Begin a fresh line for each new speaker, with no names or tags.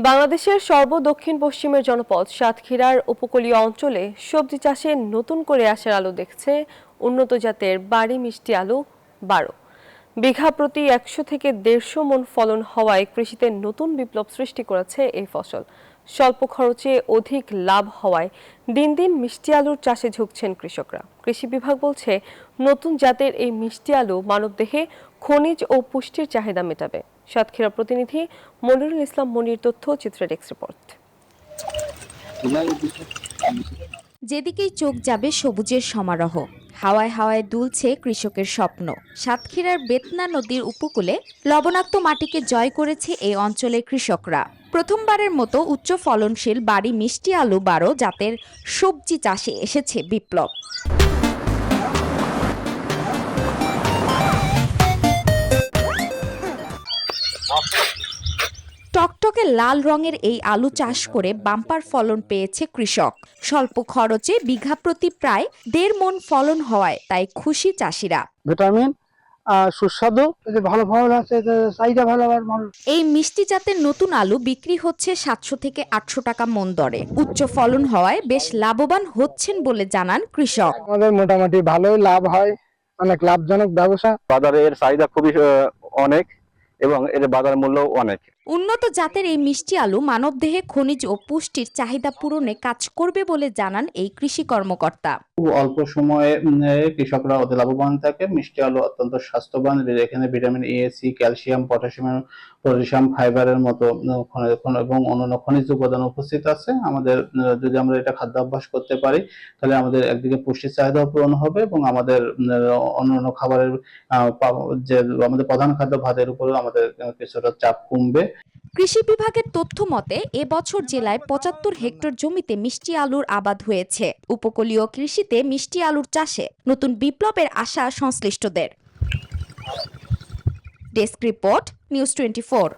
বাংলাদেশের সর্বদক্ষিণ পশ্চিমের জনপদ সাতক্ষীরার উপকূলীয় অঞ্চলে সবজি চাষে নতুন করে আসার আলো দেখছে উন্নত জাতের বাড়ি মিষ্টি আলু 12। বিঘা প্রতি 100 থেকে 150 মণ ফলন হওয়ায় কৃষিতে নতুন বিপ্লব সৃষ্টি করেছে এই ফসল। স্বল্প খরচে অধিক লাভ হওয়ায় দিন দিন মিষ্টি আলুর চাষে ঝুঁকছেন কৃষকরা। কৃষি বিভাগ বলছে, নতুন জাতের এই মিষ্টি আলু মানবদেহে খনিজ ও পুষ্টির চাহিদা মেটাবে। সাতক্ষীরা প্রতিনিধি মনিরুল ইসলাম মনির তথ্য চিত্রে ডেস্ক রিপোর্ট।
যেদিকেই চোখ যাবে সবুজের সমারোহ। হাওয়ায় হাওয়ায় দুলছে কৃষকের স্বপ্ন। সাতক্ষীরার বেতনা নদীর উপকূলে লবণাক্ত মাটিকে জয় করেছে এই অঞ্চলের কৃষকরা। প্রথমবারের মতো উচ্চ ফলনশীল বাড়ি মিষ্টি আলু 12 জাতের সবজি চাষে এসেছে বিপ্লব। টকটকে লাল রঙের এই আলু চাষ করে বাম্পার ফলন পেয়েছে কৃষক। স্বল্প খরচে বিঘা প্রতি প্রায় 1.5 মণ ফলন হওয়ায় তাই খুশি চাষিরা।
ভিটামিন সুস্বাদু, ভালো ফলন আছে, চাহিদা ভালো।
এই মিষ্টি জাতের নতুন আলু বিক্রি হচ্ছে 700 থেকে 800 টাকা মণ দরে। উচ্চ ফলন হওয়ায় বেশ লাভবান হচ্ছেন বলে জানান কৃষক।
আমাদের মোটামুটি ভালোই লাভ হয়, অনেক লাভজনক ব্যবসা।
বাজারে এর চাহিদা খুবই অনেক এবং এর বাজার মূল্য অনেক।
উন্নত জাতের এই মিষ্টি আলু মানবদেহে খনিজ ও পুষ্টির চাহিদা পূরণে কাজ করবে বলে জানান এই কৃষি কর্মকর্তা।
খুব অল্প সময়ে কৃষকরা অতি লাভবান থাকে। মিষ্টি আলু অত্যন্ত স্বাস্থ্যবান, এখানে vitamin A, C, calcium, potassium, ফাইবারের মতো এবং অন্যান্য খনিজ উপাদান উপস্থিত আছে। আমাদের যদি আমরা এটা খাদ্যাভ্যাস করতে পারি তাহলে আমাদের একদিকে পুষ্টির চাহিদাও পূরণ হবে এবং আমাদের অন্যান্য খাবারের যে আমাদের প্রধান খাদ্য ভাতের উপরেও আমাদের কিছুটা চাপ কমবে।
কৃষি বিভাগের তথ্য মতে এবছর জেলায় 75 হেক্টর জমিতে মিষ্টি আলুর আবাদ হয়েছে। উপকূলীয় কৃষিতে মিষ্টি আলুর চাষে নতুন বিপ্লবের আশা সংশ্লিষ্টদের। Desk report, news 24।